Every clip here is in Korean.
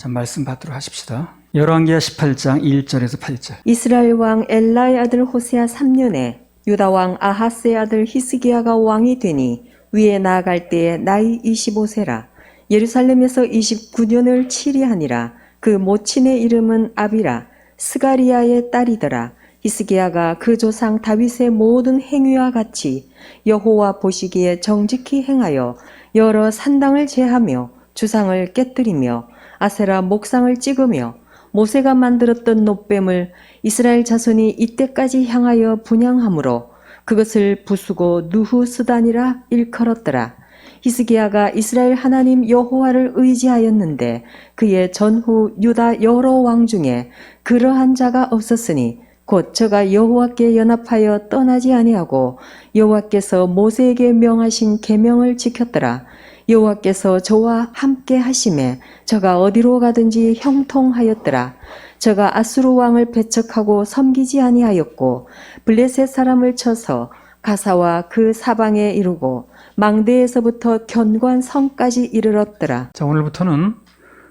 자, 말씀 받도록 하십시다. 열왕기하 18장 1절에서 8절. 이스라엘 왕 엘라의 아들 호세아 3년에 유다 왕 아하스의 아들 히스기야가 왕이 되니 위에 나아갈 때에 나이 25세라. 예루살렘에서 29년을 치리하니라. 그 모친의 이름은 아비라 스가리야의 딸이더라. 히스기야가 그 조상 다윗의 모든 행위와 같이 여호와 보시기에 정직히 행하여 여러 산당을 제하며 주상을 깨뜨리며 아세라 목상을 찍으며 모세가 만들었던 놋뱀을 이스라엘 자손이 이때까지 향하여 분향함으로 그것을 부수고 누후스단이라 일컬었더라. 히스기야가 이스라엘 하나님 여호와를 의지하였는데 그의 전후 유다 여러 왕 중에 그러한 자가 없었으니 곧 저가 여호와께 연합하여 떠나지 아니하고 여호와께서 모세에게 명하신 계명을 지켰더라. 여호와께서 저와 함께 하심에 저가 어디로 가든지 형통하였더라. 저가 아수르 왕을 배척하고 섬기지 아니하였고 블레셋 사람을 쳐서 가사와 그 사방에 이르고 망대에서부터 견고한 성까지 이르렀더라. 자, 오늘부터는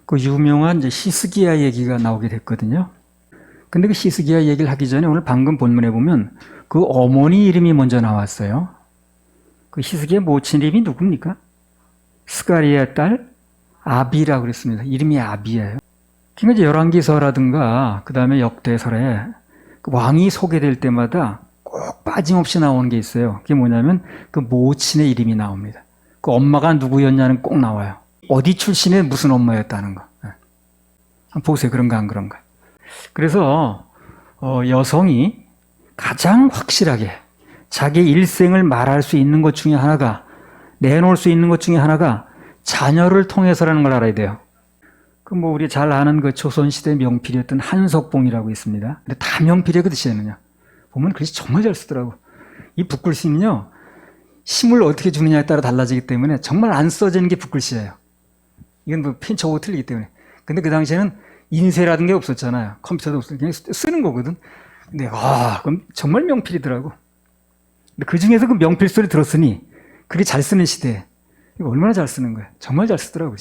그 유명한 이제 히스기야 얘기가 나오게 됐거든요. 근데 그 히스기야 얘기를 하기 전에 오늘 방금 본문에 보면 그 어머니 이름이 먼저 나왔어요. 그 히스기야 모친 이름이 누굽니까? 스가리야의 딸 아비라고 그랬습니다. 이름이 아비예요. 그러니까 이제 열왕기서라든가 그 다음에 역대설에 그 왕이 소개될 때마다 꼭 빠짐없이 나오는 게 있어요. 그게 뭐냐면 그 모친의 이름이 나옵니다. 그 엄마가 누구였냐는 꼭 나와요. 어디 출신의 무슨 엄마였다는 거. 한번 보세요. 그런가 안 그런가. 그래서 여성이 가장 확실하게 자기 일생을 말할 수 있는 것 중에 하나가, 내놓을 수 있는 것 중에 하나가 자녀를 통해서라는 걸 알아야 돼요. 그 뭐 우리 잘 아는 그 조선시대 명필이었던 한석봉이라고 있습니다. 근데 다 명필이에요. 그 뜻이에요. 보면 글씨 정말 잘 쓰더라고. 이 붓글씨는요, 힘을 어떻게 주느냐에 따라 달라지기 때문에 정말 안 써지는 게 붓글씨예요. 이건 뭐 펜쳐보고 틀리기 때문에. 근데 그 당시에는 인쇄라는 게 없었잖아요. 컴퓨터도 없었으니까 그냥 쓰는 거거든. 근데 그럼 정말 명필이더라고. 근데 그 중에서 그 명필 소리 들었으니 그게 잘 쓰는 시대에 이거 얼마나 잘 쓰는 거야. 정말 잘 쓰더라고.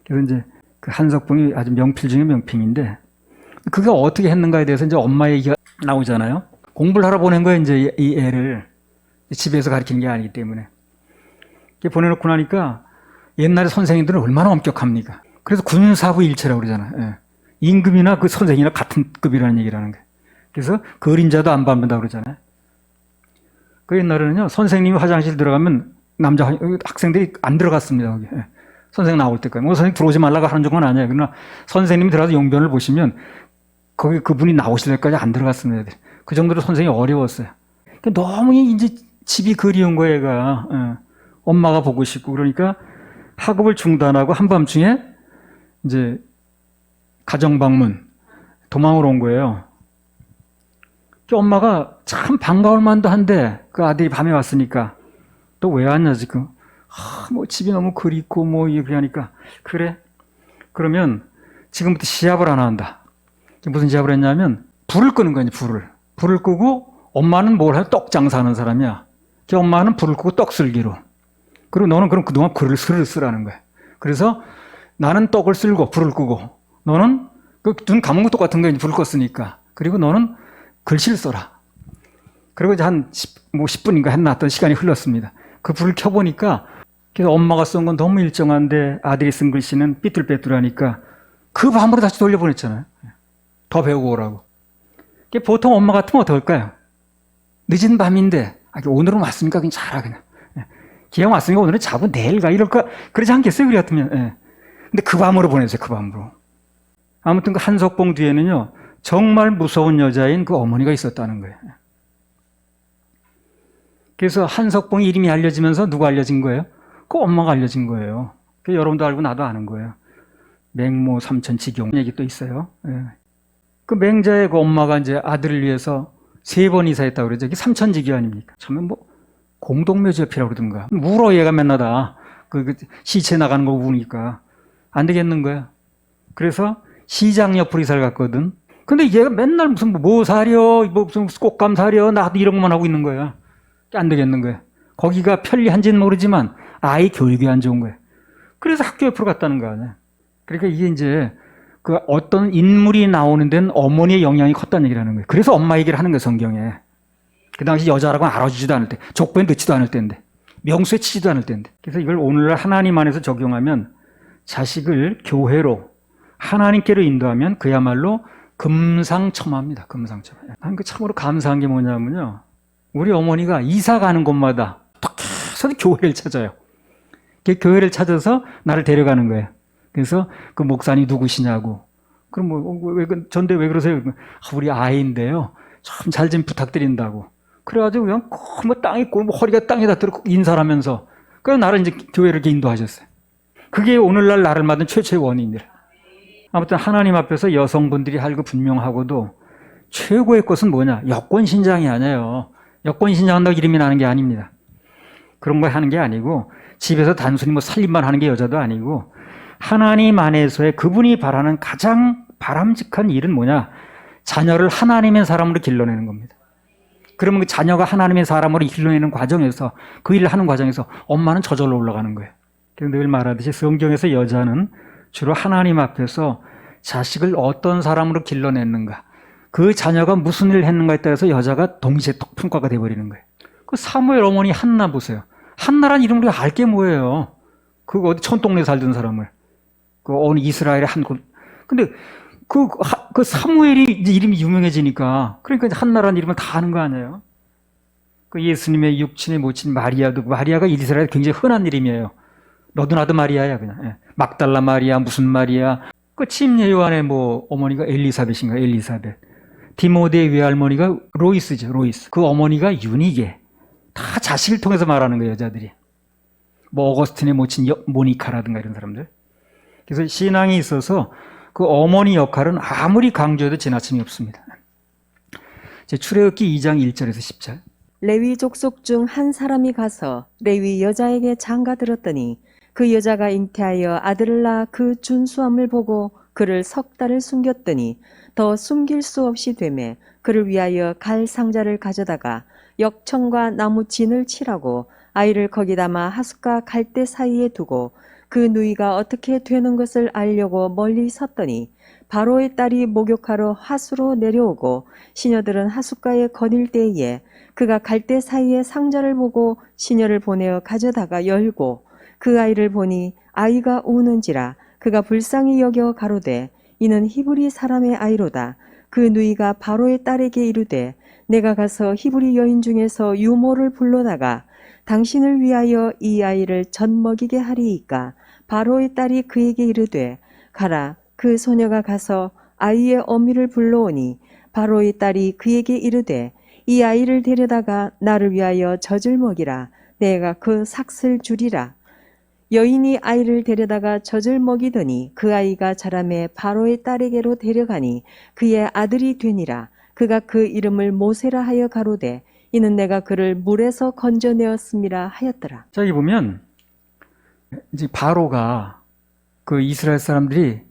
그래서 이제 그 한석봉이 아주 명필 중에 명필인데 그가 어떻게 했는가에 대해서 이제 엄마 얘기가 나오잖아요. 공부를 하러 보낸 거예요. 이제 이 애를 집에서 가르치는 게 아니기 때문에. 보내놓고 나니까 옛날에 선생님들은 얼마나 엄격합니까? 그래서 군사부 일체라고 그러잖아요. 예. 임금이나 그 선생이나 같은 급이라는 얘기를 하는 거예요. 그래서 그림자도 안 밟는다고 그러잖아요. 그 옛날에는요, 선생님이 화장실 들어가면 남자 학생들이 안 들어갔습니다. 거기. 예. 선생님 나올 때까지. 뭐 선생님 들어오지 말라고 하는 건 아니에요. 그러나 선생님이 들어가서 용변을 보시면 거기 그분이 나오실 때까지 안 들어갔습니다. 그 정도로 선생님이 어려웠어요. 그러니까 너무 이제 집이 그리운 거예요, 얘가. 예. 엄마가 보고 싶고 그러니까 학업을 중단하고 한밤중에 이제 가정방문 도망을 온 거예요. 엄마가 참 반가울 만도 한데 그 아들이 밤에 왔으니까 또 왜 왔냐 지금. 뭐 집이 너무 그립고 뭐 이렇게 하니까 그래. 그러면 지금부터 시합을 하나 한다. 무슨 시합을 했냐면 불을 끄는 거야. 불을 끄고 엄마는 뭘 해? 떡 장사하는 사람이야. 엄마는 불을 끄고 떡 쓸기로. 그리고 너는 그럼 그동안 글을 쓰라는 거야. 그래서 나는 떡을 쓸고 불을 끄고 너는 그 눈 감은 거 똑같은 거야. 불을 껐으니까. 그리고 너는 글씨를 써라. 그리고 이제 한 10분인가 했나 시간이 흘렀습니다. 그 불을 켜보니까 그래서 엄마가 쓴 건 너무 일정한데 아들이 쓴 글씨는 삐뚤빼뚤하니까 그 밤으로 다시 돌려보냈잖아요. 더 배우고 오라고. 보통 엄마 같으면 어떨까요? 늦은 밤인데 오늘은 왔으니까 그냥 자라 그냥. 기왕 왔으니까 오늘은 자고 내일 가 이럴까 그러지 않겠어요? 그래 같으면. 근데 그 밤으로 보냈어요. 그 밤으로. 아무튼 그 한석봉 뒤에는요 정말 무서운 여자인 그 어머니가 있었다는 거예요. 그래서 한석봉 이름이 알려지면서 누가 알려진 거예요? 그 엄마가 알려진 거예요. 여러분도 알고 나도 아는 거예요. 맹모 삼천지경 얘기 또 있어요. 그 맹자의 그 엄마가 이제 아들을 위해서 3번 이사했다고 그러죠. 이게 삼천지기 아닙니까? 처음에 뭐 공동묘지협이라고 그러던가. 울어 얘가 맨날 다. 그 시체 나가는 거 우니까. 안 되겠는 거야. 그래서 시장 옆으로 이사를 갔거든. 근데 얘가 맨날 무슨 뭐 사려, 무슨 꽃감 사려, 나도 이런 것만 하고 있는 거야. 안 되겠는 거야. 거기가 편리한지는 모르지만 아이 교육이 안 좋은 거야. 그래서 학교 옆으로 갔다는 거 아니야. 그러니까 이게 이제 그 어떤 인물이 나오는 데는 어머니의 영향이 컸다는 얘기를 하는 거예요. 그래서 엄마 얘기를 하는 거예요, 성경에. 그 당시 여자라고는 알아주지도 않을 때, 족보에 넣지도 않을 때인데, 명수에 치지도 않을 때인데. 그래서 이걸 오늘날 하나님 안에서 적용하면 자식을 교회로, 하나님께로 인도하면 그야말로 금상첨화입니다. 금상첨화. 난 그 참으로 감사한 게 뭐냐면요. 우리 어머니가 이사 가는 곳마다 계속 교회를 찾아요. 교회를 찾아서 나를 데려가는 거예요. 그래서 그 목사님 누구시냐고. 그럼 전데 왜 그러세요? 우리 아이인데요. 참 잘 좀 부탁드린다고. 그래가지고 그냥 땅에 있고 허리가 땅에다 들고 인사하면서 그래서 나를 이제 교회를 이렇게 인도하셨어요. 그게 오늘날 나를 만든 최초의 원인이라. 아무튼 하나님 앞에서 여성분들이 할 그 분명하고도 최고의 것은 뭐냐? 여권신장이 아니에요. 여권신장한다고 이름이 나는 게 아닙니다. 그런 거 하는 게 아니고 집에서 단순히 뭐 살림만 하는 게 여자도 아니고 하나님 안에서의 그분이 바라는 가장 바람직한 일은 뭐냐? 자녀를 하나님의 사람으로 길러내는 겁니다. 그러면 그 자녀가 하나님의 사람으로 길러내는 과정에서 그 일을 하는 과정에서 엄마는 저절로 올라가는 거예요. 늘 말하듯이 성경에서 여자는 주로 하나님 앞에서 자식을 어떤 사람으로 길러냈는가, 그 자녀가 무슨 일을 했는가에 따라서 여자가 동시에 평가가 돼버리는 거예요. 그 사무엘 어머니 한나 보세요. 한나란 이름 우리가 알게 뭐예요? 그거 어디 촌동네 살던 사람을. 그 어느 이스라엘의 한 곳. 근데 그 사무엘이 이름이 유명해지니까 그러니까 한나란 이름을 다 아는 거 아니에요? 그 예수님의 육친의 모친 마리아도 마리아가 이스라엘에 굉장히 흔한 이름이에요. 너도 나도 마리아야 그냥. 예. 막달라 마리아 무슨 마리아. 그 침례 요한의 뭐 어머니가 엘리사벳인가 엘리사벳. 디모데의 외할머니가 로이스죠 로이스. 그 어머니가 유니게. 다 자식을 통해서 말하는 거예요 여자들이. 뭐 어거스틴의 모친 모니카라든가 이런 사람들. 그래서 신앙이 있어서 그 어머니 역할은 아무리 강조해도 지나침이 없습니다. 출애굽기 2장 1절에서 10절. 레위 족속 중 한 사람이 가서 레위 여자에게 장가 들었더니 그 여자가 잉태하여 아들을 낳아 그 준수함을 보고 그를 석 달을 숨겼더니 더 숨길 수 없이 되매 그를 위하여 갈 상자를 가져다가 역청과 나무 진을 칠하고 아이를 거기 담아 하숫과 갈대 사이에 두고 그 누이가 어떻게 되는 것을 알려고 멀리 섰더니 바로의 딸이 목욕하러 하수로 내려오고 시녀들은 하숫가에 거닐 때에 그가 갈대 사이에 상자를 보고 시녀를 보내어 가져다가 열고 그 아이를 보니 아이가 우는지라 그가 불쌍히 여겨 가로되 이는 히브리 사람의 아이로다. 그 누이가 바로의 딸에게 이르되 내가 가서 히브리 여인 중에서 유모를 불러다가 당신을 위하여 이 아이를 젖 먹이게 하리이까. 바로의 딸이 그에게 이르되 가라. 그 소녀가 가서 아이의 어미를 불러오니 바로의 딸이 그에게 이르되 이 아이를 데려다가 나를 위하여 젖을 먹이라. 내가 그 삭슬 주리라. 여인이 아이를 데려다가 젖을 먹이더니 그 아이가 자라매 바로의 딸에게로 데려가니 그의 아들이 되니라. 그가 그 이름을 모세라 하여 가로되 이는 내가 그를 물에서 건져내었음이라 하였더라. 자, 여기 보면 이제 바로가 그 이스라엘 사람들이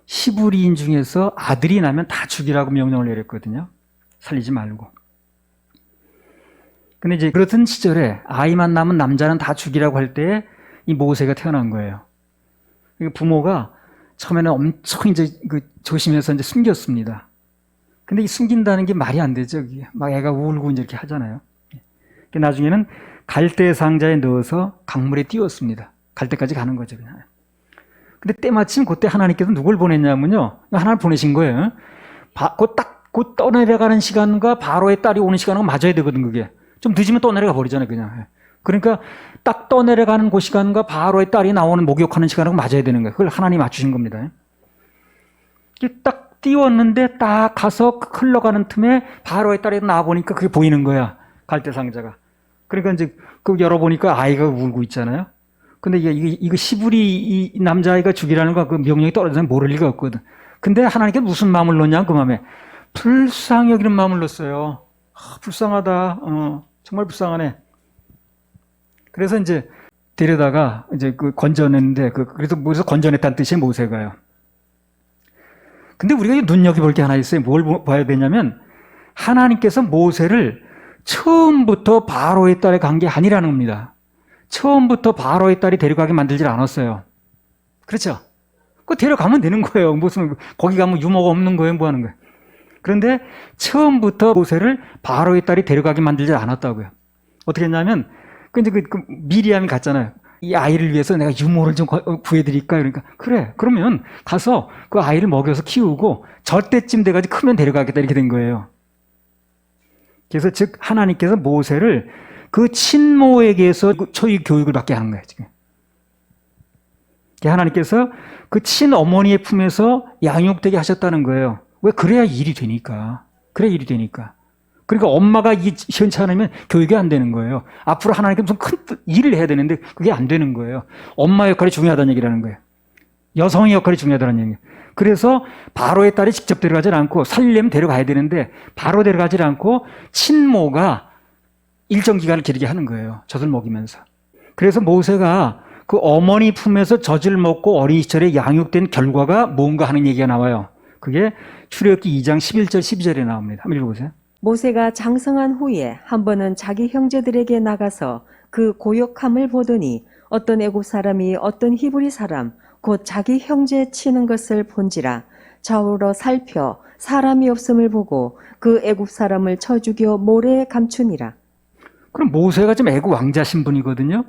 히브리인 중에서 아들이 나면 다 죽이라고 명령을 내렸거든요. 살리지 말고. 근데 이제 그렇던 시절에 아이만 남은 남자는 다 죽이라고 할 때에 이 모세가 태어난 거예요. 부모가 처음에는 엄청 이제 조심해서 이제 숨겼습니다. 근데 이 숨긴다는 게 말이 안 되죠. 막 애가 울고 이제 이렇게 하잖아요. 나중에는 갈대 상자에 넣어서 강물에 띄웠습니다. 갈 때까지 가는 거죠, 그냥. 근데 때마침 그때 하나님께서 누굴 보냈냐면요. 하나님을 보내신 거예요. 곧 떠내려가는 시간과 바로의 딸이 오는 시간하고 맞아야 되거든, 그게. 좀 늦으면 떠내려가 버리잖아요, 그냥. 그러니까 딱 떠내려가는 그 시간과 바로의 딸이 나오는 목욕하는 시간하고 맞아야 되는 거예요. 그걸 하나님이 맞추신 겁니다. 딱 띄웠는데 딱 가서 흘러가는 틈에 바로의 딸이 나와보니까 그게 보이는 거야. 갈대 상자가. 그러니까 이제 그 열어보니까 아이가 울고 있잖아요. 근데 이거 시부리 이 남자아이가 죽이라는 거 그 명령이 떨어지면 모를 리가 없거든. 근데 하나님께 무슨 마음을 넣냐, 그 마음에. 불쌍히 여기는 마음을 넣었어요. 불쌍하다. 정말 불쌍하네. 그래서 이제 데려다가 이제 건져냈는데, 그래서 모세서 건져냈다는 뜻이 모세가요. 근데 우리가 눈여겨볼 게 하나 있어요. 뭘 봐야 되냐면, 하나님께서 모세를 처음부터 바로의 딸에 간 게 아니라는 겁니다. 처음부터 바로의 딸이 데려가게 만들질 않았어요. 그렇죠? 그 데려가면 되는 거예요. 무슨 거기 가면 유모가 없는 거예요. 뭐 하는 거예요. 그런데 처음부터 모세를 바로의 딸이 데려가게 만들지 않았다고요. 어떻게 했냐면 근데 그 미리암이 갔잖아요. 이 아이를 위해서 내가 유모를 좀 구해드릴까? 그러니까 그래. 그러면 가서 그 아이를 먹여서 키우고 저때쯤 돼가지고 크면 데려가겠다 이렇게 된 거예요. 그래서 즉 하나님께서 모세를 그 친모에게서 초기 교육을 받게 하는 거예요. 지금 하나님께서 그 친어머니의 품에서 양육되게 하셨다는 거예요. 왜? 그래야 일이 되니까. 그래야 일이 되니까. 그러니까 엄마가 이 시원치 않으면 교육이 안 되는 거예요. 앞으로 하나님께서 무슨 큰 일을 해야 되는데 그게 안 되는 거예요. 엄마 역할이 중요하다는 얘기라는 거예요. 여성의 역할이 중요하다는 얘기예요. 그래서 바로의 딸이 직접 데려가지 않고 살려면 데려가야 되는데 바로 데려가지 않고 친모가 일정 기간을 기르게 하는 거예요. 젖을 먹이면서. 그래서 모세가 그 어머니 품에서 젖을 먹고 어린 시절에 양육된 결과가 뭔가 하는 얘기가 나와요. 그게 출애굽기 2장 11절 12절에 나옵니다. 한번 읽어보세요. 모세가 장성한 후에 한 번은 자기 형제들에게 나가서 그 고역함을 보더니 어떤 애굽 사람이 어떤 히브리 사람 곧 자기 형제 치는 것을 본지라 좌우로 살펴 사람이 없음을 보고 그 애굽 사람을 쳐 죽여 모래에 감추니라. 그럼 모세가 지금 애굽 왕자 신분이거든요.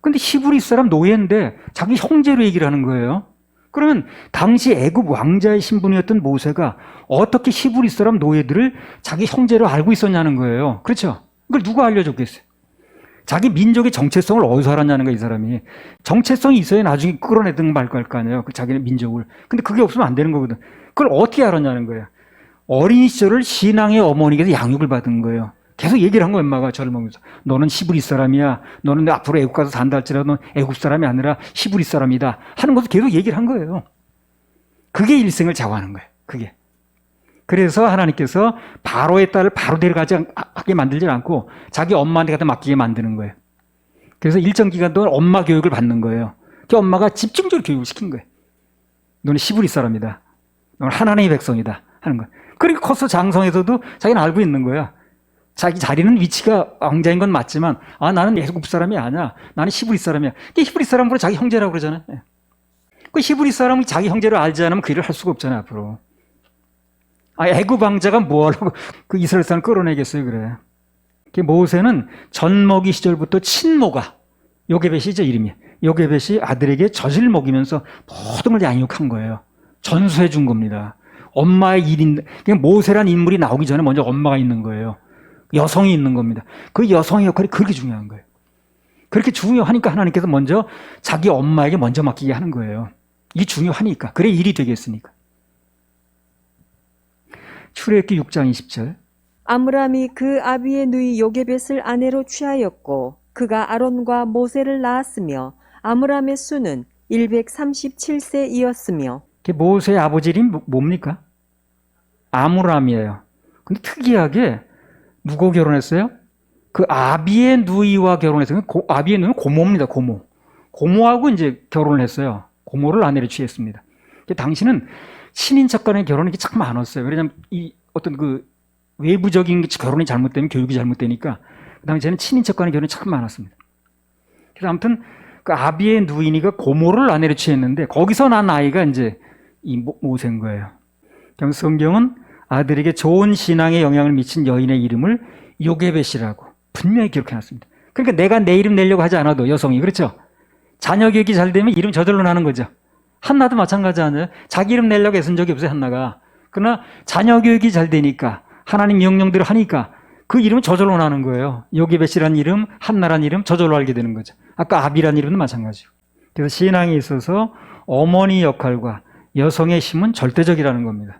근데 히브리 사람 노예인데 자기 형제로 얘기를 하는 거예요. 그러면 당시 애굽 왕자의 신분이었던 모세가 어떻게 히브리 사람 노예들을 자기 형제로 알고 있었냐는 거예요. 그렇죠? 그걸 누가 알려줬겠어요? 자기 민족의 정체성을 어디서 알았냐는 거예요, 이 사람이. 정체성이 있어야 나중에 끌어내든 말고 할 거 아니에요. 그 자기네 민족을. 근데 그게 없으면 안 되는 거거든. 그걸 어떻게 알았냐는 거예요. 어린 시절을 신앙의 어머니께서 양육을 받은 거예요. 계속 얘기를 한 거예요, 엄마가 저를 먹으면서. 너는 히브리 사람이야. 너는 앞으로 애굽 가서 산다 할지라도 넌 애굽 사람이 아니라 히브리 사람이다. 하는 것을 계속 얘기를 한 거예요. 그게 일생을 좌우하는 거예요. 그게. 그래서 하나님께서 바로의 딸을 바로 데려가게 만들지 않고 자기 엄마한테 갖다 맡기게 만드는 거예요. 그래서 일정 기간 동안 엄마 교육을 받는 거예요. 그 엄마가 집중적으로 교육을 시킨 거예요. 너는 히브리 사람이다. 너는 하나님의 백성이다. 하는 거예요. 그리고 커서 장성에서도 자기는 알고 있는 거야. 자기 자리는 위치가 왕자인 건 맞지만 나는 애굽 사람이 아니야. 나는 히브리 사람이야. 히브리 사람으로 자기 형제라고 그러잖아요. 그 히브리 사람이 자기 형제를 알지 않으면 그 일을 할 수가 없잖아요. 앞으로. 애굽 왕자가 뭐하려고 그 이스라엘 사람을 끌어내겠어요. 그래. 모세는 젖먹이 시절부터 친모가 요게벳이죠, 이름이. 요게벳이 아들에게 젖을 먹이면서 모든 걸 양육한 거예요. 전수해 준 겁니다. 엄마의 일인, 모세란 인물이 나오기 전에 먼저 엄마가 있는 거예요. 여성이 있는 겁니다. 그 여성의 역할이 그렇게 중요한 거예요. 그렇게 중요하니까 하나님께서 먼저 자기 엄마에게 먼저 맡기게 하는 거예요. 이게 중요하니까. 그래 일이 되겠으니까. 출애굽기 6장 20절. 아므람이 그 아비의 누이 요게벳을 아내로 취하였고 그가 아론과 모세를 낳았으며 아므람의 수는 137세이었으며. 모세의 아버지 이름이 뭡니까? 아므람이에요. 근데 특이하게 누구 결혼했어요? 그 아비의 누이와 결혼했어요. 아비의 누이는 고모입니다. 고모. 고모하고 이제 결혼을 했어요. 고모를 아내로 취했습니다. 당시는 친인척 간의 결혼이 참 많았어요. 왜냐하면 이 어떤 그 외부적인 결혼이 잘못되면 교육이 잘못되니까 그 당시에는 친인척 간의 결혼이 참 많았습니다. 그래서 아무튼 그 아비의 누이니가 고모를 아내로 취했는데 거기서 난 아이가 이제 이 모세인 거예요. 그래서 성경은 아들에게 좋은 신앙에 영향을 미친 여인의 이름을 요게벳이라고 분명히 기록해놨습니다. 그러니까 내가 내 이름 내려고 하지 않아도 여성이 그렇죠. 자녀 교육이 잘 되면 이름 저절로 나는 거죠. 한나도 마찬가지 아니에요. 자기 이름 내려고 애쓴 적이 없어요, 한나가. 그러나 자녀 교육이 잘 되니까 하나님 명령대로 하니까 그 이름은 저절로 나는 거예요. 요게벳이라는 이름, 한나라는 이름 저절로 알게 되는 거죠. 아까 아비라는 이름도 마찬가지고. 그래서 신앙에 있어서 어머니 역할과 여성의 힘은 절대적이라는 겁니다.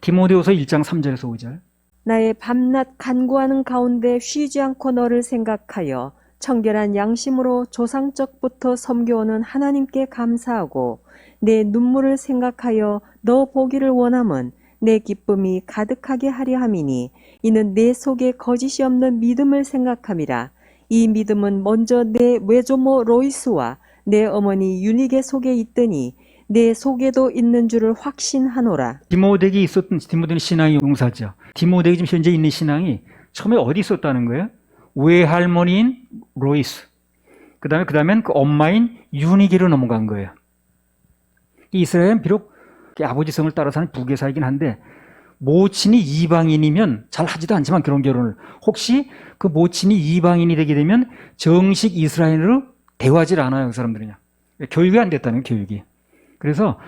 디모데후서 1장 3절에서 5절. 나의 밤낮 간구하는 가운데 쉬지 않고 너를 생각하여 청결한 양심으로 조상적부터 섬겨오는 하나님께 감사하고 내 눈물을 생각하여 너 보기를 원함은 내 기쁨이 가득하게 하려 함이니 이는 내 속에 거짓이 없는 믿음을 생각함이라. 이 믿음은 먼저 내 외조모 로이스와 내 어머니 유니게 속에 있더니 내 속에도 있는 줄을 확신하노라. 디모데에게 있었던, 디모데는 신앙의 용사죠. 디모데에게 지금 현재 있는 신앙이 처음에 어디 있었다는 거예요? 외할머니인 로이스. 그 다음엔 그 엄마인 유니게로 넘어간 거예요. 이스라엘은 비록 아버지 성을 따라 사는 부계사이긴 한데 모친이 이방인이면 잘 하지도 않지만 결혼을 혹시 그 모친이 이방인이 되게 되면 정식 이스라엘으로 대화하지 않아요. 그 사람들은요. 교육이 안 됐다는 거예요. 교육이. 그래서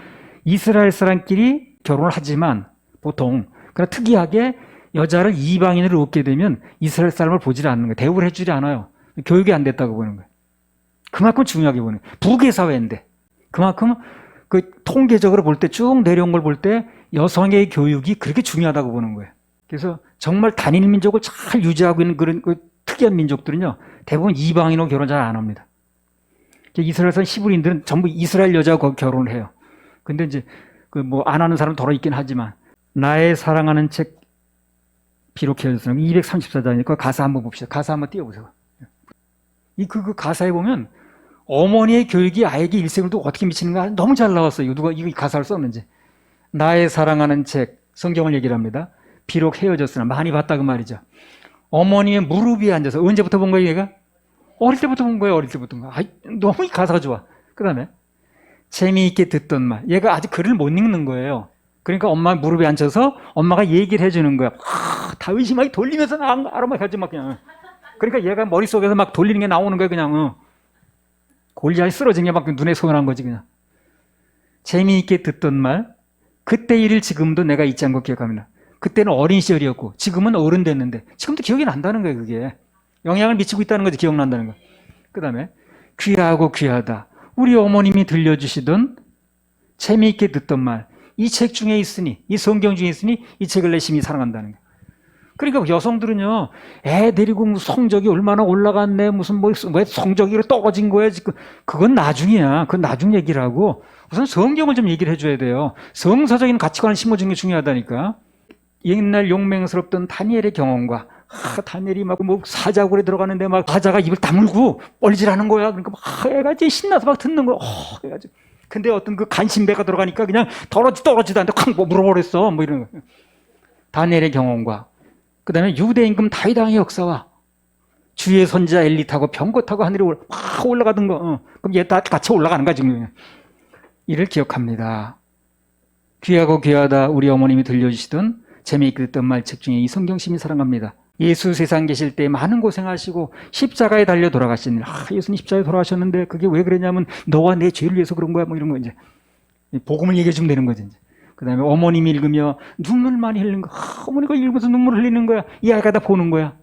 이스라엘 사람끼리 결혼을 하지만 보통 그러나 특이하게 여자를 이방인으로 얻게 되면 이스라엘 사람을 보지 않는 거예요. 대우를 해주지 않아요. 교육이 안 됐다고 보는 거예요. 그만큼 중요하게 보는 거예요. 부계사회인데 그만큼 그 통계적으로 볼 때 쭉 내려온 걸 볼 때 여성의 교육이 그렇게 중요하다고 보는 거예요. 그래서 정말 단일 민족을 잘 유지하고 있는 그런 그 특이한 민족들은요 대부분 이방인으로 결혼 잘 안 합니다. 이스라엘에서 히브리인들은 전부 이스라엘 여자하고 결혼을 해요. 근데 이제 그 뭐 안 하는 사람 더러 있긴 하지만 나의 사랑하는 책 비록 헤어졌으나 234장이니까 가사 한번 봅시다. 가사 한번 띄워보세요. 그 가사에 보면 어머니의 교육이 아이에게 일생을 또 어떻게 미치는가 너무 잘 나왔어요. 누가 이 가사를 썼는지. 나의 사랑하는 책 성경을 얘기를 합니다. 비록 헤어졌으나 많이 봤다 그 말이죠. 어머니의 무릎 위에 앉아서 언제부터 본 거예요 얘가? 어릴 때부터 본 거예요. 어릴 때부터 본 거예요. 너무 이 가사가 좋아. 그 다음에 재미있게 듣던 말. 얘가 아직 글을 못 읽는 거예요. 그러니까 엄마 무릎에 앉아서 엄마가 얘기를 해주는 거야. 다윗이 막 돌리면서 아로막 하지 막 그냥. 그러니까 얘가 머릿속에서 막 돌리는 게 나오는 거야 그냥. 골리앗이 쓰러진 게 막 눈에 선한 거지 그냥. 재미있게 듣던 말. 그때 일을 지금도 내가 잊지 않고 기억합니다. 그때는 어린 시절이었고 지금은 어른 됐는데 지금도 기억이 난다는 거예요. 그게 영향을 미치고 있다는 거지. 기억난다는 거. 그 다음에 귀하고 귀하다. 우리 어머님이 들려주시던 재미있게 듣던 말. 이 책 중에 있으니 이 성경 중에 있으니 이 책을 내 심히 사랑한다는 거예요. 그러니까 여성들은요 애 데리고 성적이 얼마나 올라갔네 무슨 왜 성적이 떨어진 거야 지금 그건 나중이야. 그건 나중 얘기를 하고 우선 성경을 좀 얘기를 해줘야 돼요. 성서적인 가치관을 심어주는 게 중요하다니까. 옛날 용맹스럽던 다니엘의 경험과 다니엘이 막 뭐 사자굴에 들어가는데 막 사자가 입을 다물고 뻘질하는 거야. 그러니까 막 애가 이제 신나서 막 듣는 거야. 그래가지고 근데 어떤 그 간신배가 들어가니까 그냥 떨어지도 않는데 콱 뭐 물어버렸어. 뭐 이런 거. 다니엘의 경험과 그 다음에 유대 임금 다윗 왕의 역사와 주의 선지자 엘리 타고 병거 타고 하늘에 확 올라가던 거. 그럼 얘 다 같이 올라가는 거야 지금. 이를 기억합니다. 귀하고 귀하다 우리 어머님이 들려주시던 재미있게 듣던 말 책 중에 이 성경심이 사랑합니다. 예수 세상 계실 때 많은 고생하시고 십자가에 달려 돌아가신 일. 예수님 십자가에 돌아가셨는데 그게 왜 그러냐면 너와 내 죄를 위해서 그런 거야. 뭐 이런 거 이제 복음을 얘기해 주면 되는 거지. 이제. 그다음에 어머님이 읽으며 눈물 많이 흘리는 거. 어머니가 읽으면서 눈물 흘리는 거야. 이 아이가 다 보는 거야.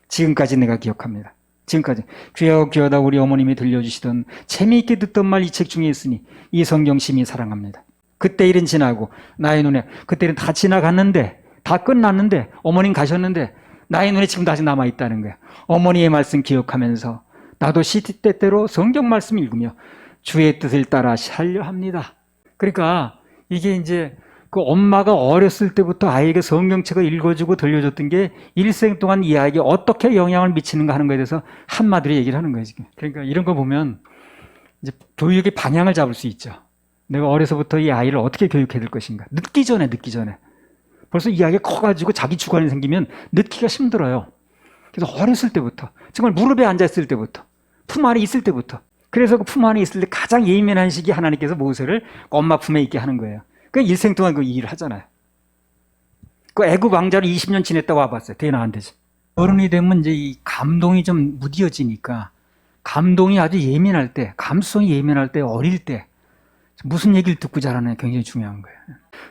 지금까지 내가 기억합니다. 지금까지 귀하고 귀하다 우리 어머님이 들려주시던 재미있게 듣던 말 이 책 중에 있으니 이 성경심이 사랑합니다. 그때 일은 지나고 나의 눈에 그때 일은 다 지나갔는데 다 끝났는데 어머님 가셨는데 나의 눈에 지금 다시 남아있다는 거야. 어머니의 말씀 기억하면서 나도 시때때로 성경 말씀 읽으며 주의 뜻을 따라 살려 합니다. 그러니까 이게 이제 그 엄마가 어렸을 때부터 아이에게 성경책을 읽어주고 들려줬던 게 일생 동안 이 아이에게 어떻게 영향을 미치는가 하는 거에 대해서 한마디로 얘기를 하는 거예요, 지금. 그러니까 이런 거 보면 이제 교육의 방향을 잡을 수 있죠. 내가 어려서부터 이 아이를 어떻게 교육해야 될 것인가. 늦기 전에. 벌써 이 아이가 커가지고 자기 주관이 생기면 늦기가 힘들어요. 그래서 어렸을 때부터, 정말 무릎에 앉아있을 때부터, 품 안에 있을 때부터. 그래서 그 품 안에 있을 때 가장 예민한 시기 하나님께서 모세를 엄마 품에 있게 하는 거예요. 그 일생 동안 그 일을 하잖아요. 그 애굽 왕자를 20년 지냈다고 와봤어요. 되나 안 되지. 어른이 되면 이제 이 감동이 좀 무뎌지니까 감동이 아주 예민할 때, 감수성이 예민할 때, 어릴 때 무슨 얘기를 듣고 자라느냐 굉장히 중요한 거예요.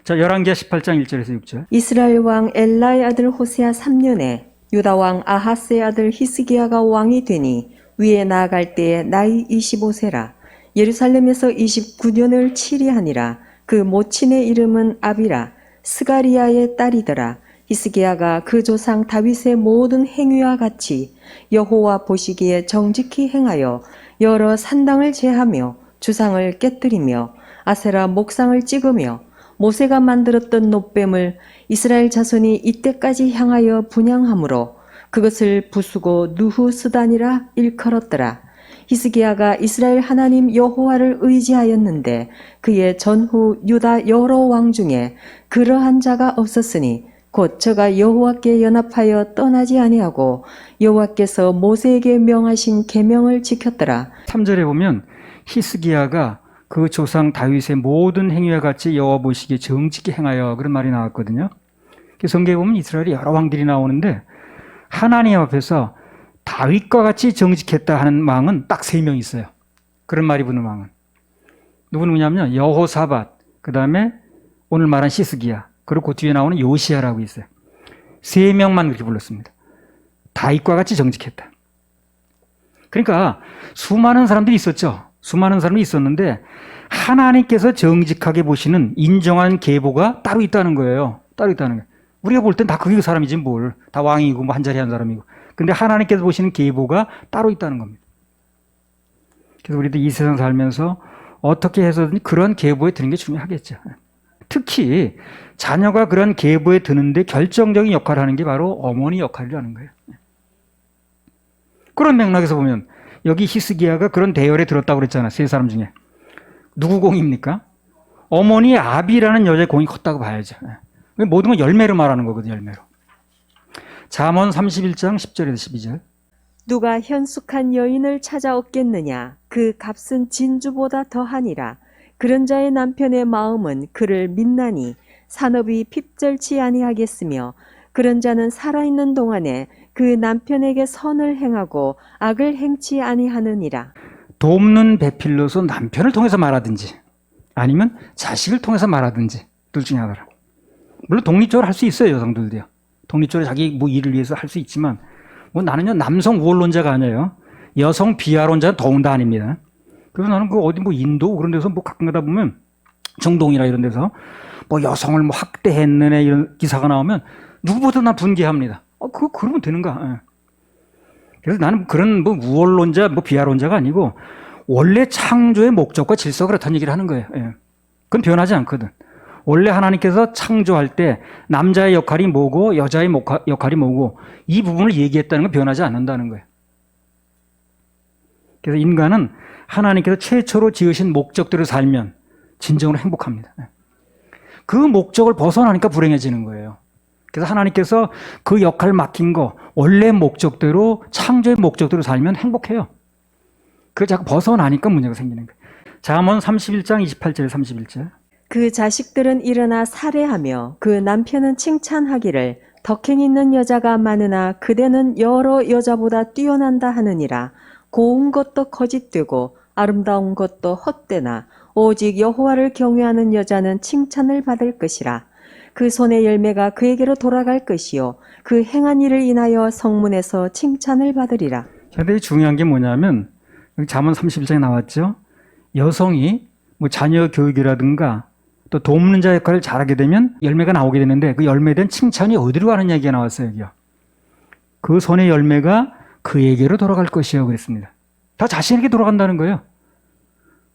자, 열왕기하 18장 1절에서 6절. 이스라엘 왕 엘라의 아들 호세아 3년에 유다 왕 아하스의 아들 히스기야가 왕이 되니 위에 나아갈 때에 나이 25세라. 예루살렘에서 29년을 치리하니라. 그 모친의 이름은 아비라 스가리야의 딸이더라. 히스기야가 그 조상 다윗의 모든 행위와 같이 여호와 보시기에 정직히 행하여 여러 산당을 제하며 주상을 깨뜨리며 아세라 목상을 찍으며 모세가 만들었던 놋뱀을 이스라엘 자손이 이때까지 향하여 분향하므로 그것을 부수고 누후스단이라 일컬었더라. 히스기야가 이스라엘 하나님 여호와를 의지하였는데 그의 전후 유다 여러 왕 중에 그러한 자가 없었으니 곧 저가 여호와께 연합하여 떠나지 아니하고 여호와께서 모세에게 명하신 계명을 지켰더라. 3절에 보면 히스기야가 그 조상 다윗의 모든 행위와 같이 여호와 보시기에 정직히 행하여 그런 말이 나왔거든요. 성경에 보면 이스라엘이 여러 왕들이 나오는데 하나님 앞에서 다윗과 같이 정직했다 하는 왕은 딱 3명 있어요. 그런 말이 붙는 왕은. 누구냐면 여호사밧, 그 다음에 오늘 말한 시스기야, 그리고 그 뒤에 나오는 요시야라고 있어요. 3명만 그렇게 불렀습니다. 다윗과 같이 정직했다. 그러니까 수많은 사람들이 있었죠. 수많은 사람이 있었는데 하나님께서 정직하게 보시는 인정한 계보가 따로 있다는 거예요. 따로 있다는 거예요. 우리가 볼 땐 다 그게 사람이지 뭘. 다 왕이고 뭐 한 자리 한 사람이고. 근데 하나님께서 보시는 계보가 따로 있다는 겁니다. 그래서 우리도 이 세상 살면서 어떻게 해서든 그런 계보에 드는 게 중요하겠죠. 특히 자녀가 그런 계보에 드는데 결정적인 역할을 하는 게 바로 어머니 역할이라는 거예요. 그런 맥락에서 보면 여기 히스기야가 그런 대열에 들었다고 그랬잖아. 3사람 중에. 누구 공입니까? 어머니 아비라는 여자의 공이 컸다고 봐야죠. 모든 건 열매로 말하는 거거든요. 열매로. 잠언 31장 10절에서 12절. 누가 현숙한 여인을 찾아 얻겠느냐? 그 값은 진주보다 더하니라. 그런 자의 남편의 마음은 그를 믿나니 산업이 핍절치 아니하겠으며 그런 자는 살아있는 동안에 그 남편에게 선을 행하고 악을 행치 아니하느니라. 돕는 배필로서 남편을 통해서 말하든지 아니면 자식을 통해서 말하든지 둘 중에 하나라. 물론 독립적으로 할 수 있어요. 여성들도요. 독립적으로 자기 뭐 일을 위해서 할 수 있지만 뭐 나는요 남성 우월론자가 아니에요. 여성 비하론자는 더군다 아닙니다. 그래서 나는 그 어디 뭐 인도 그런 데서 뭐 가끔 가다 보면 정동이나 이런 데서 뭐 여성을 뭐 학대했느냐 이런 기사가 나오면 누구보다 나 분개합니다. 그거 그러면 되는가? 예. 그래서 나는 그런 뭐 우월론자, 뭐 비하론자가 아니고 원래 창조의 목적과 질서가 그렇다는 얘기를 하는 거예요. 예. 그건 변하지 않거든. 원래 하나님께서 창조할 때 남자의 역할이 뭐고 여자의 역할이 뭐고 이 부분을 얘기했다는 건 변하지 않는다는 거예요. 그래서 인간은 하나님께서 최초로 지으신 목적대로 살면 진정으로 행복합니다. 그 목적을 벗어나니까 불행해지는 거예요. 그래서 하나님께서 그 역할을 맡긴 거 원래 목적대로 창조의 목적대로 살면 행복해요. 그걸 자꾸 벗어나니까 문제가 생기는 거예요. 잠언 31장 28절에 31절. 그 자식들은 일어나 살해하며 그 남편은 칭찬하기를 덕행 있는 여자가 많으나 그대는 여러 여자보다 뛰어난다 하느니라. 고운 것도 거짓되고 아름다운 것도 헛되나 오직 여호와를 경외하는 여자는 칭찬을 받을 것이라. 그 손의 열매가 그에게로 돌아갈 것이요 그 행한 일을 인하여 성문에서 칭찬을 받으리라. 근데 중요한 게 뭐냐면 여기 잠언 31장에 나왔죠. 여성이 뭐 자녀 교육이라든가 또 돕는 자 역할을 잘하게 되면 열매가 나오게 되는데 그 열매에 대한 칭찬이 어디로 가는 얘기가 나왔어요. 여기요. 그 손의 열매가 그에게로 돌아갈 것이요 그랬습니다. 다 자신에게 돌아간다는 거예요.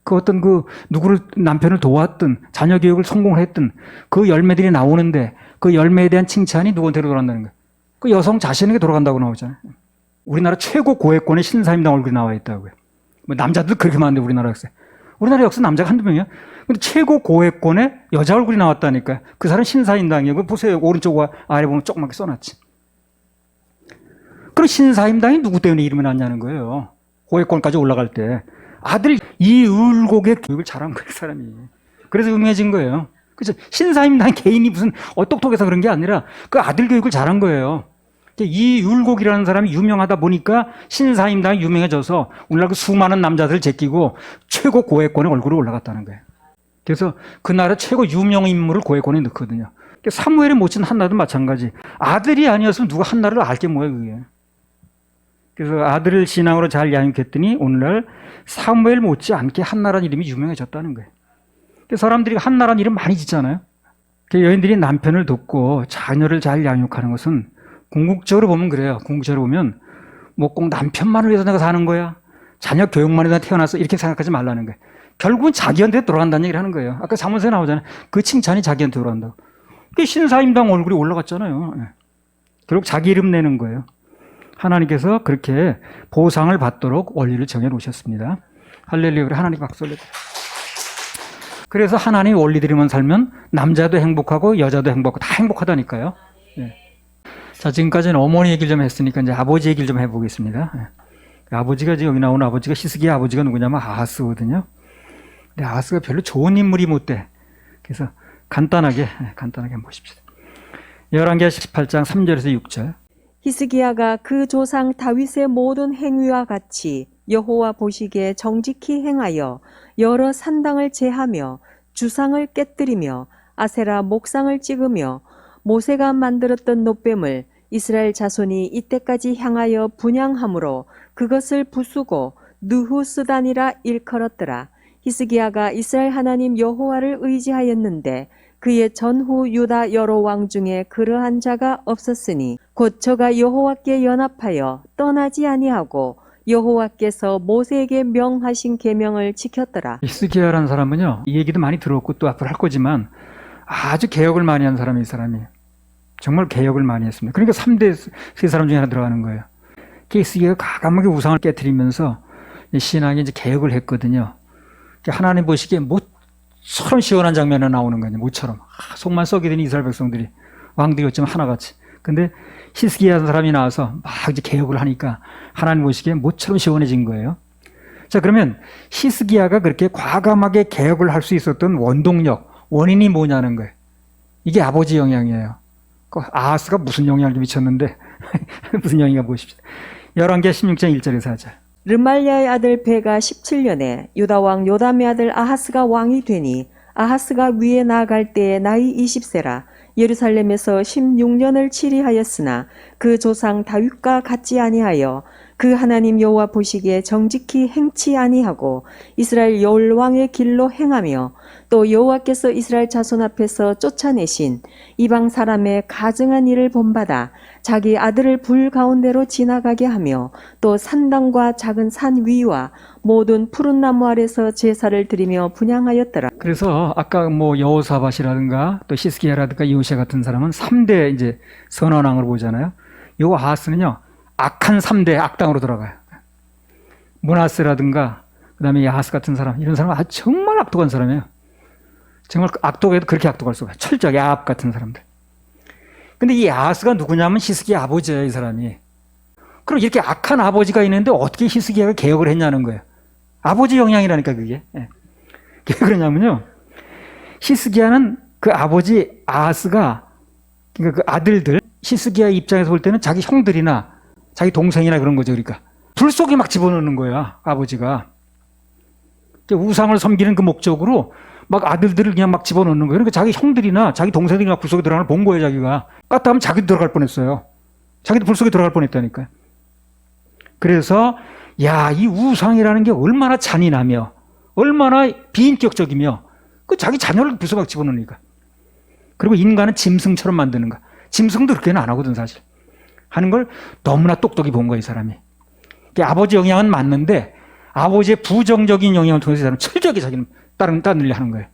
그 어떤 그 누구를 남편을 도왔든 자녀 교육을 성공을 했든 그 열매들이 나오는데 그 열매에 대한 칭찬이 누구한테로 돌아간다는 거예요. 그 여성 자신에게 돌아간다고 나오잖아요. 우리나라 최고 고액권의 신사임당 얼굴이 나와 있다고요. 뭐 남자들 그렇게 많은데 우리나라 역사. 우리나라 역사 남자가 한두 명이야. 근데 최고 고액권의 여자 얼굴이 나왔다니까요. 그 사람 신사임당이에요. 그 보세요. 오른쪽 아래 보면 조그맣게 써놨지. 그럼 신사임당이 누구 때문에 이름이 났냐는 거예요. 고액권까지 올라갈 때. 아들 이을곡의 교육을 잘한 거예요, 사람이. 그래서 유명해진 거예요. 그죠? 신사임당 개인이 무슨 똑똑해서 그런 게 아니라 그 아들 교육을 잘한 거예요. 이율곡이라는 사람이 유명하다 보니까 신사임당이 유명해져서 오늘날 그 수많은 남자들 제끼고 최고 고액권의 얼굴이 올라갔다는 거예요. 그래서 그 나라 최고 유명 인물을 고액권에 넣거든요. 사무엘이 모친 한나도 마찬가지. 아들이 아니었으면 누가 한나를 알게 뭐예요, 그게. 그래서 아들을 신앙으로 잘 양육했더니 오늘날 사무엘 못지않게 한나라는 이름이 유명해졌다는 거예요. 사람들이 한나라는 이름 많이 짓잖아요. 여인들이 남편을 돕고 자녀를 잘 양육하는 것은 궁극적으로 보면 그래요. 궁극적으로 보면 뭐 꼭 남편만을 위해서 내가 사는 거야. 자녀 교육만 해서 태어나서 이렇게 생각하지 말라는 거예요. 결국은 자기한테 돌아간다는 얘기를 하는 거예요. 아까 사무엘에 나오잖아요. 그 칭찬이 자기한테 돌아간다고. 그게 신사임당 얼굴이 올라갔잖아요. 결국 자기 이름 내는 거예요. 하나님께서 그렇게 보상을 받도록 원리를 정해 놓으셨습니다. 할렐루야. 하나님 박수 올려드립니다. 그래서 하나님의 원리대로만 살면 남자도 행복하고 여자도 행복하고 다 행복하다니까요. 네. 자, 지금까지는 어머니 얘기를 좀 했으니까 이제 아버지 얘기를 좀 해보겠습니다. 네. 아버지가 지금 여기 나오는 아버지가 히스기야 아버지가 누구냐면 아하스거든요. 근데 아하스가 별로 좋은 인물이 못 돼. 그래서 간단하게 한번 보십시다. 열왕기하 18장 3절에서 6절. 히스기야가 그 조상 다윗의 모든 행위와 같이 여호와 보시기에 정직히 행하여 여러 산당을 제하며 주상을 깨뜨리며 아세라 목상을 찍으며 모세가 만들었던 놋뱀을 이스라엘 자손이 이때까지 향하여 분향함으로 그것을 부수고 느후스단이라 일컬었더라. 히스기야가 이스라엘 하나님 여호와를 의지하였는데 그의 전후 유다 여러 왕 중에 그러한 자가 없었으니 곧 저가 여호와께 연합하여 떠나지 아니하고 여호와께서 모세에게 명하신 계명을 지켰더라. 히스기야라는 사람은요, 이 얘기도 많이 들었고 또 앞으로 할 거지만 아주 개혁을 많이 한 사람이 이 사람이. 정말 개혁을 많이 했습니다. 그러니까 3대 세 사람 중에 하나 들어가는 거예요. 히스기야가 과감하게 우상을 깨트리면서 신앙에 이제 개혁을 했거든요. 하나님 보시기에 모처럼 시원한 장면이 나오는 거예요. 모처럼. 속만 썩게 된 이스라엘 백성들이 왕들이 어쩌면 하나같이. 근데 히스기야라는 사람이 나와서 막 이제 개혁을 하니까 하나님 보시기에 모처럼 시원해진 거예요. 자, 그러면 히스기야가 그렇게 과감하게 개혁을 할 수 있었던 원동력, 원인이 뭐냐는 거예요. 이게 아버지 영향이에요. 아하스가 무슨 영향을 미쳤는데 무슨 영향인가 보십시오. 열왕기하 16장 1절에서 4절. 르말리아의 아들 베가 17년에 유다 왕 요담의 아들 아하스가 왕이 되니 아하스가 위에 나아갈 때에 나이 20세라. 예루살렘에서 16년을 치리하였으나 그 조상 다윗과 같지 아니하여 그 하나님 여호와 보시기에 정직히 행치 아니하고 이스라엘 열왕의 길로 행하며 또 여호와께서 이스라엘 자손 앞에서 쫓아내신 이방 사람의 가증한 일을 본받아 자기 아들을 불 가운데로 지나가게 하며 또 산당과 작은 산 위와 모든 푸른 나무 아래서 제사를 드리며 분향하였더라. 그래서 아까 뭐 여호사밧이라든가 또 히스기야라든가 요시야 같은 사람은 3대 이제 선언왕으로 보잖아요. 요 아하스는요, 악한 3대 악당으로 들어가요. 므낫세라든가 그다음에 야하스 같은 사람, 이런 사람은 정말 악독한 사람이에요. 정말 악독해도 그렇게 악독할 수가 없어요. 철저하게 야합 같은 사람들. 근데 이 야하스가 누구냐면 히스기야 아버지예요, 이 사람이. 그럼 이렇게 악한 아버지가 있는데 어떻게 히스기야가 개혁을 했냐는 거예요. 아버지 영향이라니까 그게. 왜 그러냐면요, 히스기야는 그 아버지 아하스가, 그러니까 그 아들들, 히스기야 입장에서 볼 때는 자기 형들이나 자기 동생이나 그런 거죠. 그러니까 불 속에 막 집어넣는 거야, 아버지가. 우상을 섬기는 그 목적으로 막 아들들을 그냥 막 집어넣는 거예요. 그러니까 자기 형들이나 자기 동생들이 막 불 속에 들어가는 걸 본 거예요, 자기가. 까딱하면 자기도 들어갈 뻔했어요. 자기도 불 속에 들어갈 뻔했다니까요. 그래서 야, 이 우상이라는 게 얼마나 잔인하며 얼마나 비인격적이며 그 자기 자녀를 불 속에 막 집어넣으니까. 그리고 인간은 짐승처럼 만드는 거. 짐승도 그렇게는 안 하거든, 사실. 하는 걸 너무나 똑똑히 본 거예요, 이 사람이. 아버지 영향은 맞는데 아버지의 부정적인 영향을 통해서 이 사람은 철저하게 자기는 다른 일 하는 거예요.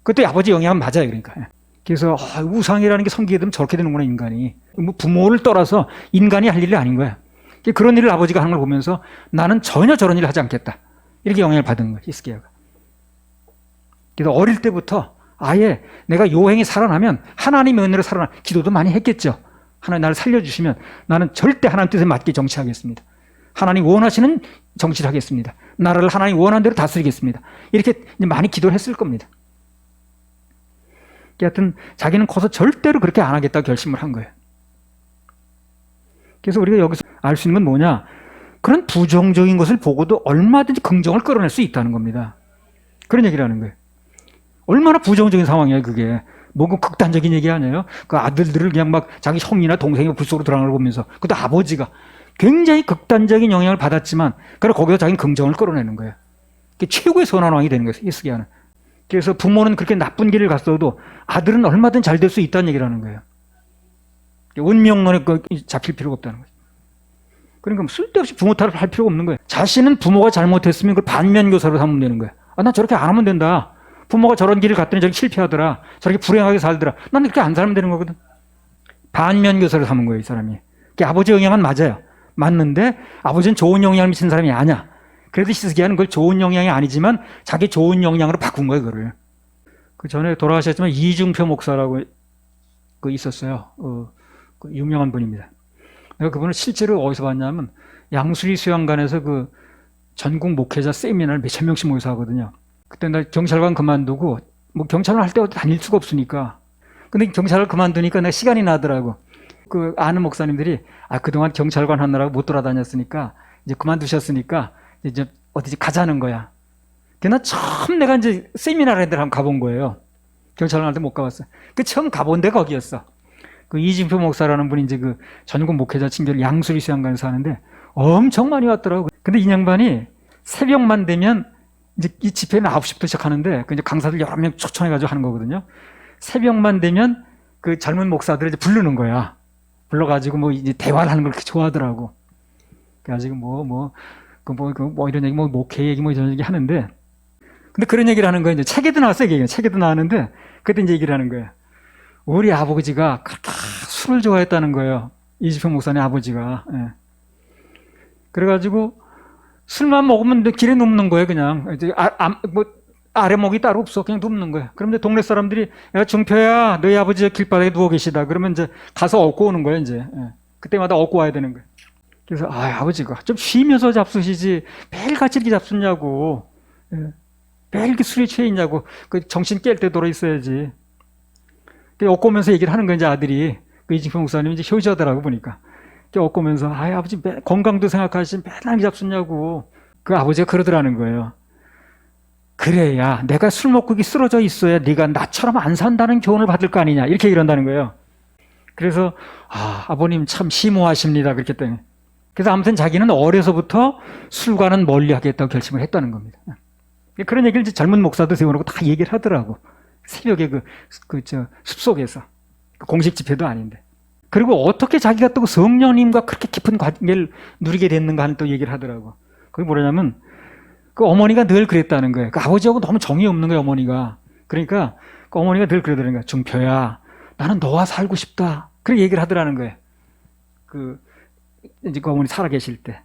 그것도 아버지 영향은 맞아요, 그러니까. 그래서 우상이라는 게 섬기게 되면 저렇게 되는구나, 인간이. 뭐 부모를 떠나서 인간이 할 일이 아닌 거야. 그런 일을 아버지가 하는 걸 보면서 나는 전혀 저런 일을 하지 않겠다. 이렇게 영향을 받은 거예요, 히스기야가. 그래서 어릴 때부터 아예 내가 요행이 살아나면 하나님의 은혜로 살아나, 기도도 많이 했겠죠. 하나님 나를 살려주시면 나는 절대 하나님 뜻에 맞게 정치하겠습니다. 하나님 원하시는 정치를 하겠습니다. 나라를 하나님 원하는 대로 다스리겠습니다. 이렇게 많이 기도를 했을 겁니다. 하여튼 자기는 커서 절대로 그렇게 안 하겠다고 결심을 한 거예요. 그래서 우리가 여기서 알 수 있는 건 뭐냐, 그런 부정적인 것을 보고도 얼마든지 긍정을 끌어낼 수 있다는 겁니다. 그런 얘기를 하는 거예요. 얼마나 부정적인 상황이에요, 그게. 뭔가 극단적인 얘기 아니에요? 그 아들들을 그냥 막 자기 형이나 동생이 불 속으로 들어가는 걸 보면서, 그것도 아버지가 굉장히 극단적인 영향을 받았지만, 그래 거기서 자기는 긍정을 끌어내는 거예요. 그게 최고의 선언왕이 되는 거예요, 히스기야는. 그래서 부모는 그렇게 나쁜 길을 갔어도 아들은 얼마든 잘 될 수 있다는 얘기를 하는 거예요. 운명론에 잡힐 필요가 없다는 거죠. 그러니까 쓸데없이 부모 탓을 할 필요가 없는 거예요. 자신은 부모가 잘못했으면 그걸 반면교사로 삼으면 되는 거예요. 아, 난 저렇게 안 하면 된다. 부모가 저런 길을 갔더니 저렇게 실패하더라. 저렇게 불행하게 살더라. 난 그렇게 안 살면 되는 거거든. 반면교사를 삼은 거예요, 이 사람이. 아버지 영향은 맞아요. 맞는데 아버지는 좋은 영향을 미친 사람이 아니야. 그래도 히스기야는 그걸 좋은 영향이 아니지만 자기 좋은 영향으로 바꾼 거예요, 그거를. 그 전에 돌아가셨지만 이중표 목사라고 있었어요. 그 유명한 분입니다. 내가 그분을 실제로 어디서 봤냐면 양수리 수양관에서 그 전국 목회자 세미나를 몇천 명씩 모여서 하거든요. 그때 나 경찰관 그만두고 뭐 경찰관 할 때 다닐 수가 없으니까. 근데 경찰을 그만두니까 내가 시간이 나더라고. 그 아는 목사님들이 그동안 경찰관 하느라고 못 돌아다녔으니까 이제 그만두셨으니까 이제 어디지 가자는 거야. 그나 처음 내가 이제 세미나를 한번 가본 거예요. 경찰관 할 때 못 가봤어. 그 처음 가본 데가 거기였어. 그 이진표 목사라는 분이 이제 그 전국 목회자 친교를 양수리 수양관에서 하는데 엄청 많이 왔더라고. 근데 이 양반이 새벽만 되면 이제 이 집회는 9시부터 시작하는데 그 이제 강사들 여러 명 초청해가지고 하는 거거든요. 새벽만 되면 그 젊은 목사들을 이제 부르는 거야. 불러가지고 뭐 이제 대화를 하는 걸 그렇게 좋아하더라고. 그래가지고 뭐 이런 얘기, 뭐 목회 얘기, 뭐 이런 얘기 하는데, 근데 그런 얘기를 하는 거야. 이제 책에도 나왔어요. 이게 책에도 나왔는데 그때 이제 얘기를 하는 거야. 우리 아버지가 그렇게 술을 좋아했다는 거예요. 이지평 목사님 아버지가. 예. 그래가지고 술만 먹으면 길에 눕는 거예요. 그냥 이제 아래목이 따로 없어. 그냥 눕는 거야. 그런데 동네 사람들이 야 중표야 너희 아버지 길바닥에 누워 계시다. 그러면 이제 가서 얻고 오는 거야. 이제 그때마다 얻고 와야 되는 거야. 그래서 아버지가 좀 쉬면서 잡수시지 매일같이 이렇게 잡수냐고. 매일 이렇게 술에 취해 있냐고. 그 정신 깰 때 돌아 있어야지. 얻고 오면서 얘기를 하는 거야. 이제 아들이 그 이진표 목사님이 이제 효자더라고 보니까. 얻고 오면서 아버지 건강도 생각하시면 맨날 이렇게 잡수냐고. 그 아버지가 그러더라는 거예요. 그래야 내가 술 먹고 쓰러져 있어야 네가 나처럼 안 산다는 교훈을 받을 거 아니냐 이렇게 이런다는 거예요. 그래서 아버님 참 심오하십니다 그렇게 했더니 그래서 아무튼 자기는 어려서부터 술과는 멀리하겠다고 결심을 했다는 겁니다. 그런 얘기를 이제 젊은 목사도 세워놓고 다 얘기를 하더라고. 새벽에 저 숲속에서 공식 집회도 아닌데. 그리고 어떻게 자기가 또 성령님과 그렇게 깊은 관계를 누리게 됐는가 하는 또 얘기를 하더라고. 그게 뭐냐면 그 어머니가 늘 그랬다는 거예요. 그 아버지하고 너무 정이 없는 거예요, 어머니가. 그러니까 그 어머니가 늘 그러더라는 거예요. 중표야, 나는 너와 살고 싶다. 그렇게 얘기를 하더라는 거예요. 이제 그 어머니 살아계실 때.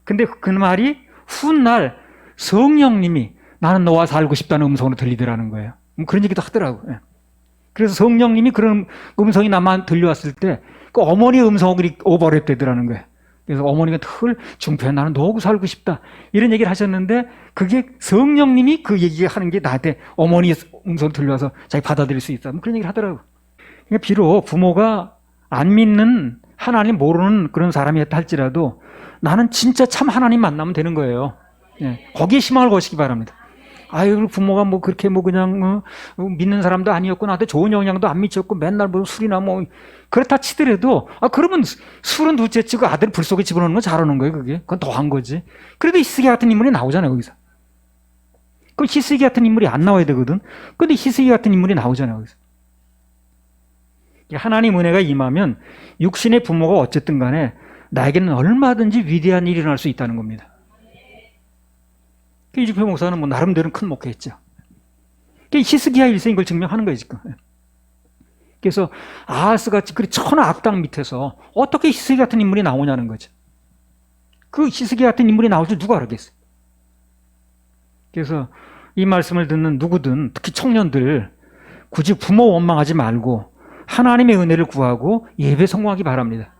근데 그 말이 훗날 성령님이 나는 너와 살고 싶다는 음성으로 들리더라는 거예요. 그런 얘기도 하더라고요. 그래서 성령님이 그런 음성이 나만 들려왔을 때 그 어머니의 음성이 오버랩 되더라는 거예요. 그래서 어머니가 늘 중표야 나는 너하고 살고 싶다 이런 얘기를 하셨는데 그게 성령님이 그 얘기하는 게 나한테 어머니의 음성 들려와서 자기 받아들일 수 있다 그런 얘기를 하더라고요. 그러니까 비록 부모가 안 믿는 하나님 모르는 그런 사람이었다 할지라도 나는 진짜 참 하나님 만나면 되는 거예요. 거기에 희망을 거시기 바랍니다. 부모가 뭐 그렇게 뭐 그냥 믿는 사람도 아니었고 나한테 좋은 영향도 안 미쳤고 맨날 뭐 술이나 뭐 그렇다 치더라도 그러면 술은 둘째치고 아들 불 속에 집어넣는 거 잘하는 거예요. 그건 더한 거지. 그래도 히스기 같은 인물이 나오잖아요 거기서. 그 히스기 같은 인물이 안 나와야 되거든. 근데 히스기 같은 인물이 나오잖아요 거기서. 하나님 은혜가 임하면 육신의 부모가 어쨌든 간에 나에게는 얼마든지 위대한 일이 일어날 수 있다는 겁니다. 이지표 목사는 뭐 나름대로 큰 목회했죠. 히스기야 일생인 걸 증명하는 거예요 지금. 그래서 아하스같이 그 천하 악당 밑에서 어떻게 히스기 같은 인물이 나오냐는 거죠. 그 히스기 같은 인물이 나올 줄 누가 알겠어요. 그래서 이 말씀을 듣는 누구든 특히 청년들 굳이 부모 원망하지 말고 하나님의 은혜를 구하고 예배 성공하기 바랍니다.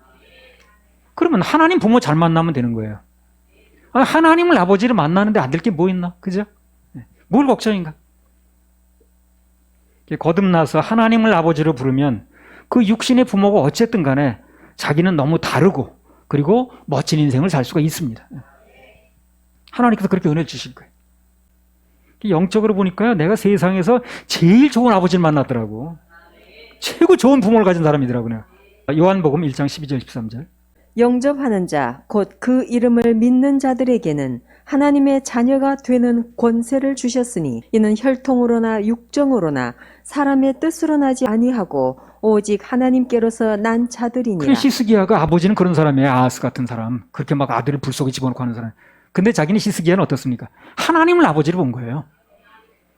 그러면 하나님 부모 잘 만나면 되는 거예요. 하나님을 아버지를 만나는데 안 될 게 뭐 있나? 그죠? 뭘 걱정인가? 거듭나서 하나님을 아버지로 부르면 그 육신의 부모가 어쨌든 간에 자기는 너무 다르고 그리고 멋진 인생을 살 수가 있습니다. 하나님께서 그렇게 은혜 주실 거예요. 영적으로 보니까요, 내가 세상에서 제일 좋은 아버지를 만났더라고. 최고 좋은 부모를 가진 사람이더라고요. 요한복음 1장 12절 13절. 영접하는 자, 곧 그 이름을 믿는 자들에게는 하나님의 자녀가 되는 권세를 주셨으니 이는 혈통으로나 육정으로나 사람의 뜻으로 나지 아니하고 오직 하나님께로서 난 자들이니라. 히스기야가 아버지는 그런 사람이에요. 아하스 같은 사람. 그렇게 막 아들을 불 속에 집어넣고 하는 사람. 근데 자기는 히스기야는 어떻습니까? 하나님을 아버지로 본 거예요.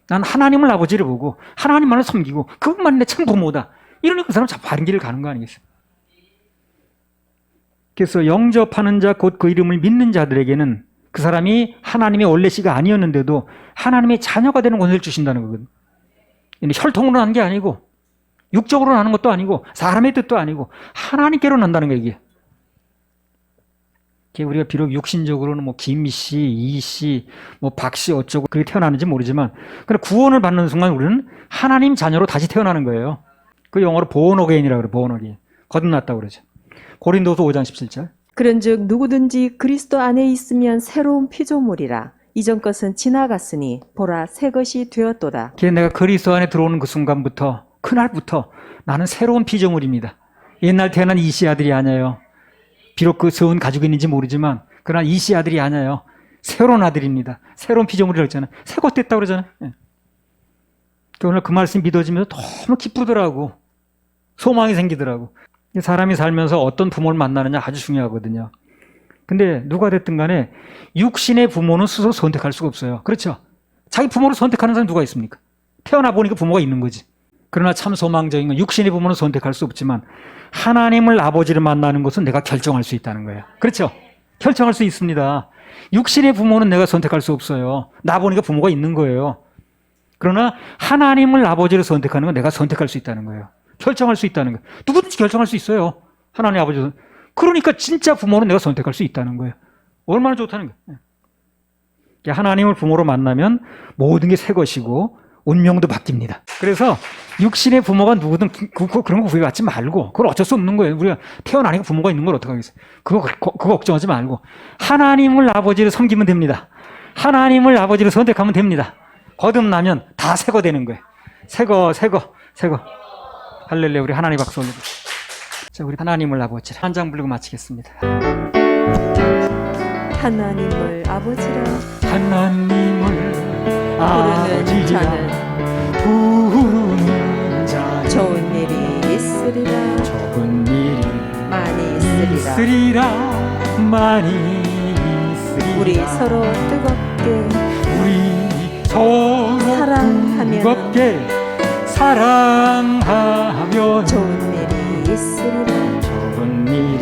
난 하나님을 아버지를 보고 하나님만을 섬기고 그것만이 내 참 부모다. 이러니까 그 사람 참 바른 길을 가는 거 아니겠어요? 그래서 영접하는 자 곧 그 이름을 믿는 자들에게는 그 사람이 하나님의 원래 씨가 아니었는데도 하나님의 자녀가 되는 권세를 주신다는 거거든요. 혈통으로 난 게 아니고 육적으로 나는 것도 아니고 사람의 뜻도 아니고 하나님께로 난다는 거예요. 이게. 우리가 비록 육신적으로는 뭐 김씨, 이씨, 뭐 박씨 어쩌고 그렇게 태어나는지 모르지만, 그러나 구원을 받는 순간 우리는 하나님 자녀로 다시 태어나는 거예요. 그 영어로 born again이라고 그래요. born again. 거듭났다고 그러죠. 고린도서 5장 17절. 그런즉 누구든지 그리스도 안에 있으면 새로운 피조물이라. 이전 것은 지나갔으니 보라 새 것이 되었도다. 내가 그리스도 안에 들어오는 그 순간부터, 그날부터 나는 새로운 피조물입니다. 옛날 태어난 이씨 아들이 아니에요. 비록 그 세운 가지고 있는지 모르지만 그러나 이씨 아들이 아니에요. 새로운 아들입니다. 새로운 피조물이라고 했잖아요. 새 것 됐다고 그러잖아요. 예. 오늘 그 말씀 믿어지면서 너무 기쁘더라고. 소망이 생기더라고. 사람이 살면서 어떤 부모를 만나느냐 아주 중요하거든요. 근데 누가 됐든 간에 육신의 부모는 스스로 선택할 수가 없어요. 그렇죠? 자기 부모를 선택하는 사람이 누가 있습니까? 태어나 보니까 부모가 있는 거지. 그러나 참 소망적인 건 육신의 부모는 선택할 수 없지만 하나님을 아버지를 만나는 것은 내가 결정할 수 있다는 거예요. 그렇죠? 결정할 수 있습니다. 육신의 부모는 내가 선택할 수 없어요. 나 보니까 부모가 있는 거예요. 그러나 하나님을 아버지로 선택하는 건 내가 선택할 수 있다는 거예요. 결정할 수 있다는 거예요. 누구든지 결정할 수 있어요. 하나님 아버지로. 그러니까 진짜 부모는 내가 선택할 수 있다는 거예요. 얼마나 좋다는 거예요. 하나님을 부모로 만나면 모든 게 새 것이고 운명도 바뀝니다. 그래서 육신의 부모가 누구든 그런 거 구애받지 말고, 그건 어쩔 수 없는 거예요. 우리가 태어나니까 부모가 있는 걸 어떡하겠어요. 그거 걱정하지 말고 하나님을 아버지로 섬기면 됩니다. 하나님을 아버지로 선택하면 됩니다. 거듭나면 다 새 거 되는 거예요. 새 거. 할렐루야. 우리 하나님 박수 올려주세요. 자, 우리 하나님을 아버지라 한 장 부르고 마치겠습니다. 하나님을 아버지라 하나님을 부르는 자는 부르는 자 좋은 일이 있으리라. 좋은 일이 많이 있으리라. 많이 있으리라. 우리 서로 뜨겁게 사랑하면 뜨겁게 사랑하면 좋은 일이 있으리라. 좋은 일이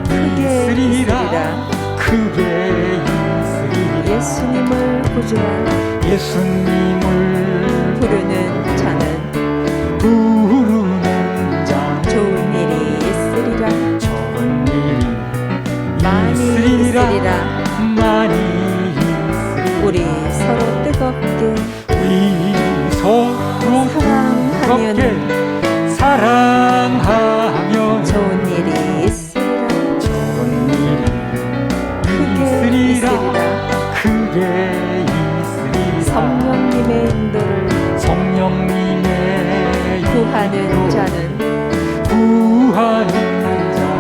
크게 있으리라. 크게 있으리라. 예수님을 구주라. 예수님을 부르는 자는 부르는 자 좋은 일이 있으리라. 좋은 일이 많이 있으리라. 많이 있으리라. 우리 서로 뜨겁게 사랑하면 뜨겁게 사랑하면 좋은 일이 있으리라. 좋은 일이 크게 있으리라. 크게 있으리라. 성령님의 인도를 성령님의 구하는 자는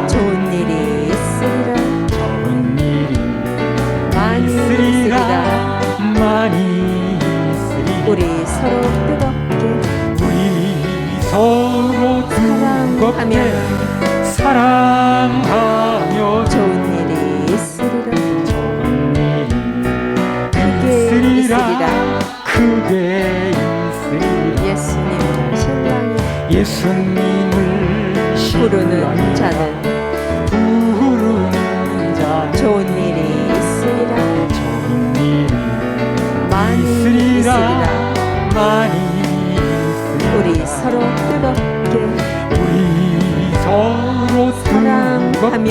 좋은 일이 있으리라. 좋은 일이 많이 있으리라. 많이 있으리라. 우리 서로 뜨겁게 사랑하며 좋은 일이 있으리라. 좋은 일이 크게 있으리라. 크게 있으리라. 예수님을 신랑이 예수님을 부르는 자는 부르는 자 좋은 일이 있으리라. 좋은 일이 많이 있으리라. 많이 있으리라. 우리 서로 뜨겁게 우리 서로 사랑하며 뜨겁게